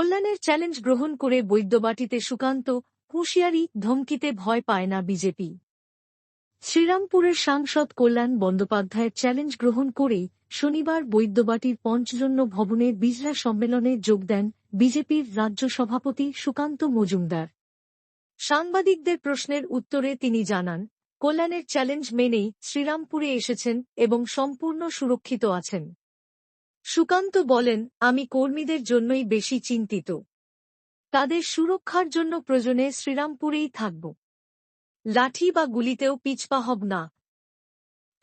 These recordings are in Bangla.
কল্যাণের চ্যালেঞ্জ গ্রহণ করে বৈদ্যবাটিতে সুকান্ত, হুঁশিয়ারি, ধমকিতে ভয় পায় না বিজেপি। শ্রীরামপুরের সাংসদ কল্যাণ বন্দ্যোপাধ্যায়ের চ্যালেঞ্জ গ্রহণ করেই শনিবার বৈদ্যবাটির পঞ্চজন্য ভবনে বিজরা সম্মেলনে যোগ দেন বিজেপির রাজ্য সভাপতি সুকান্ত মজুমদার। সাংবাদিকদের প্রশ্নের উত্তরে তিনি জানান, কল্যাণের চ্যালেঞ্জ মেনেই শ্রীরামপুরে এসেছেন এবং সম্পূর্ণ সুরক্ষিত আছেন। সুকান্ত বলেন, আমি কর্মীদের জন্যই বেশি চিন্তিত। তাদের সুরক্ষার জন্য প্রয়োজনে শ্রীরামপুরেই থাকব। লাঠি বা গুলিতেও পিছপা হব না।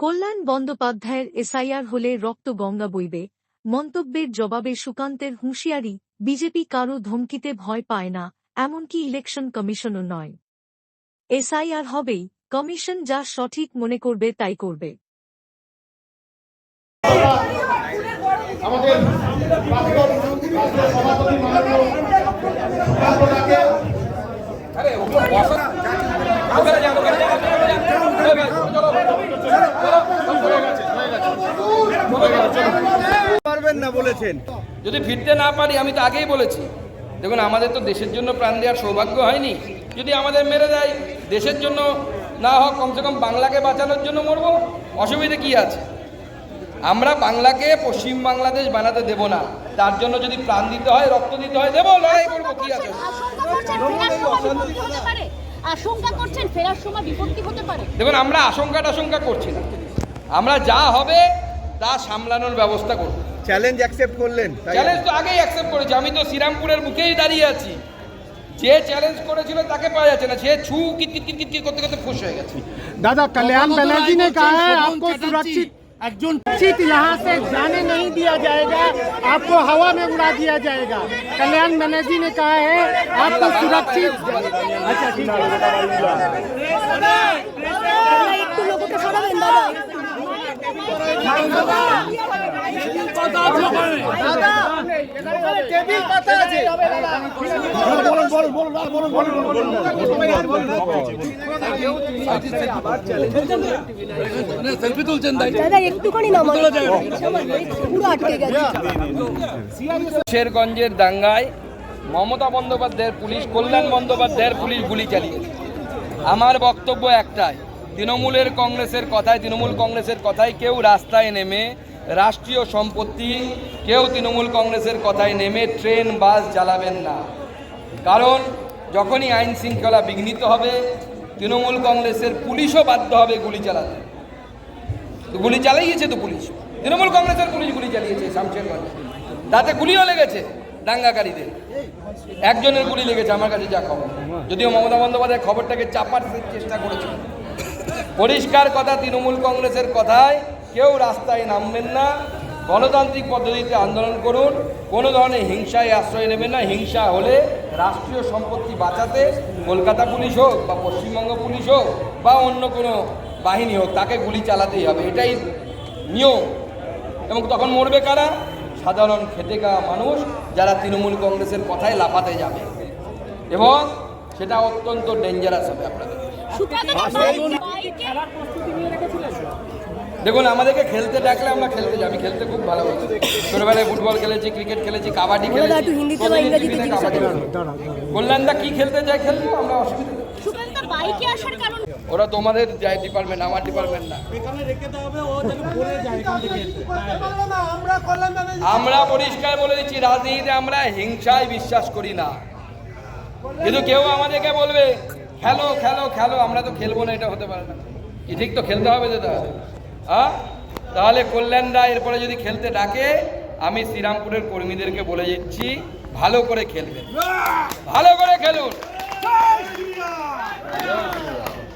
কল্যাণ বন্দ্যোপাধ্যায়ের এসআইআর হলে রক্ত গঙ্গা বইবে মন্তব্যের জবাবে সুকান্তের হুঁশিয়ারি, বিজেপি কারও ধমকিতে ভয় পায় না, এমনকি ইলেকশন কমিশনও নয়। এসআইআর হবেই, কমিশন যা সঠিক মনে করবে তাই করবে। পারবেন না বলেছেন, যদি ফিরতে না পারি, আমি তো আগেই বলেছি, দেখুন আমাদের তো দেশের জন্য প্রাণ দেওয়ার সৌভাগ্য হয়নি। যদি আমাদের মেরে দেয়, দেশের জন্য না হোক, কমসে কম বাংলাকে বাঁচানোর জন্য মরবো, অসুবিধে কি আছে? আমরা বাংলাকে পশ্চিম বাংলাদেশ বানাতে দেব না। তার জন্য যদি প্রাণ দিতে হয়, রক্ত দিতে হয়, দেবো, লড়াই করবো, কি আছে? দেখুন, আমরা আশঙ্কা করছি না, আমরা যা হবে তা সামলানোর ব্যবস্থা করব। চ্যালেঞ্জ অ্যাকসেপ্ট করলেন? চ্যালেঞ্জ তো আগেই অ্যাকসেপ্ট করেছি, আমি তো শ্রীরামপুরের মুখেই দাঁড়িয়ে আছি। যে চ্যালেঞ্জ করেছিল তাকে পাওয়া যাচ্ছে না, সে ছু কিট করতে করতে ফুস হয়ে গেছে। दादा, कल्याण बनर्जी ने कहा है आपको सुरक्षित यहाँ से जाने नहीं दिया जाएगा, आपको हवा में उड़ा दिया जाएगा। कल्याण बनर्जी ने कहा है आपको सुरक्षित। अच्छा, ठीक है। শেরগঞ্জের দাঙ্গায় মমতা বন্দ্যোপাধ্যায়ের পুলিশ, কল্যাণ বন্দ্যোপাধ্যায়ের পুলিশ গুলি চালিয়েছে। আমার বক্তব্য একটাই, তৃণমূল কংগ্রেসের কথায় কেউ রাস্তায় নেমে রাষ্ট্রীয় সম্পত্তি, কেউ তৃণমূল কংগ্রেসের কথায় নেমে ট্রেন বাস জ্বালাবেন না। কারণ যখনই আইন শৃঙ্খলা বিঘ্নিত হবে, তৃণমূল কংগ্রেসের পুলিশও বাধ্য হবে গুলি চালাতে। গুলি চালিয়েছে তো পুলিশ, তৃণমূল কংগ্রেসের পুলিশ গুলি চালিয়েছে শামশেরগঞ্জে, তাতে গুলিও লেগেছে দাঙ্গাকারীদের। একজনের গুলি লেগেছে আমার কাছে যা খবর, যদিও মমতা বন্দ্যোপাধ্যায় খবরটাকে চাপার চেষ্টা করেছিল। পরিষ্কার কথা, তৃণমূল কংগ্রেসের কথায় কেউ রাস্তায় নামবেন না, গণতান্ত্রিক পদ্ধতিতে আন্দোলন করুন, কোনো ধরনের হিংসায় আশ্রয় নেবেন না। হিংসা হলে রাষ্ট্রীয় সম্পত্তি বাঁচাতে কলকাতা পুলিশ হোক বা পশ্চিমবঙ্গ পুলিশ হোক বা অন্য কোনো বাহিনী হোক, তাকে গুলি চালাতেই হবে, এটাই নিয়ম। এবং তখন মরবে কারা? সাধারণ খেটে খাওয়া মানুষ, যারা তৃণমূল কংগ্রেসের কথায় লাফাতে যাবে, এবং সেটা অত্যন্ত ডেঞ্জারাস হবে আপনাদের। দেখুন, আমাদেরকে খেলতে ডাকলে আমরা খেলতে যাই, আমি খেলতে খুব ভালোবাসি। ছোটবেলায় ফুটবল খেলেছি, ক্রিকেট খেলেছি, কাবাডি খেলেছি। কল্যাণদা কি খেলতে চাই খেলবো, আমরা অসুবিধা। ওরা তোমাদের ডিপার্টমেন্ট, আমার ডিপার্টমেন্ট না। আমরা পরিষ্কার বলে দিচ্ছি, রাজনীতিতে আমরা হিংসায় বিশ্বাস করি না। কিন্তু কেউ আমাদেরকে বলবে খেলো খেলো খেলো, আমরা তো খেলবো না, এটা হতে পারে না। কি ঠিক তো খেলতে হবে তো, তাহলে কল্যাণদা এরপরে যদি খেলতে ডাকে, আমি শ্রীরামপুরের কর্মীদেরকে বলে দিচ্ছি, ভালো করে খেলবেন, ভালো করে খেলুন।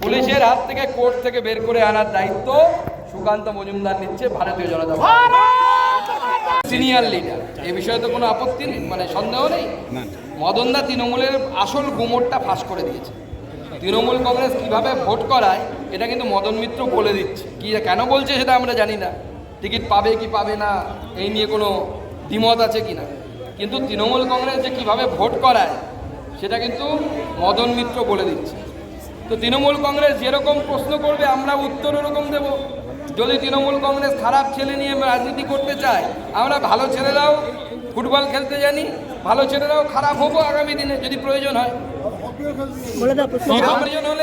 পুলিশের হাত থেকে, কোর্ট থেকে বের করে আনার দায়িত্ব সুকান্ত মজুমদার নিচ্ছে, ভারতীয় জনতা পার্টি সিনিয়র লিডার। এই বিষয়ে তো কোনো আপত্তি নেই, মানে সন্দেহ নেই। মদনদা তৃণমূলের আসল গুমরটা ফাঁস করে দিয়েছে। তৃণমূল কংগ্রেস কিভাবে ভোট করায় এটা কিন্তু মদন মিত্র বলে দিচ্ছে। কি কেন বলছে সেটা আমরা জানি না, টিকিট পাবে কি পাবে না এই নিয়ে কোনো দ্বিমত আছে কিনা, কিন্তু তৃণমূল কংগ্রেস যে কীভাবে ভোট করায় সেটা কিন্তু মদন মিত্র বলে দিচ্ছে। তো তৃণমূল কংগ্রেস যেরকম প্রশ্ন করবে আমরা উত্তর ওরকম দেব। যদি তৃণমূল কংগ্রেস খারাপ ছেলে নিয়ে রাজনীতি করতে চায়, আমরা ভালো ছেলেরাও ফুটবল খেলতে জানি, ভালো ছেলেরাও খারাপ হবো আগামী দিনে যদি প্রয়োজন হয়। প্রয়োজন হলে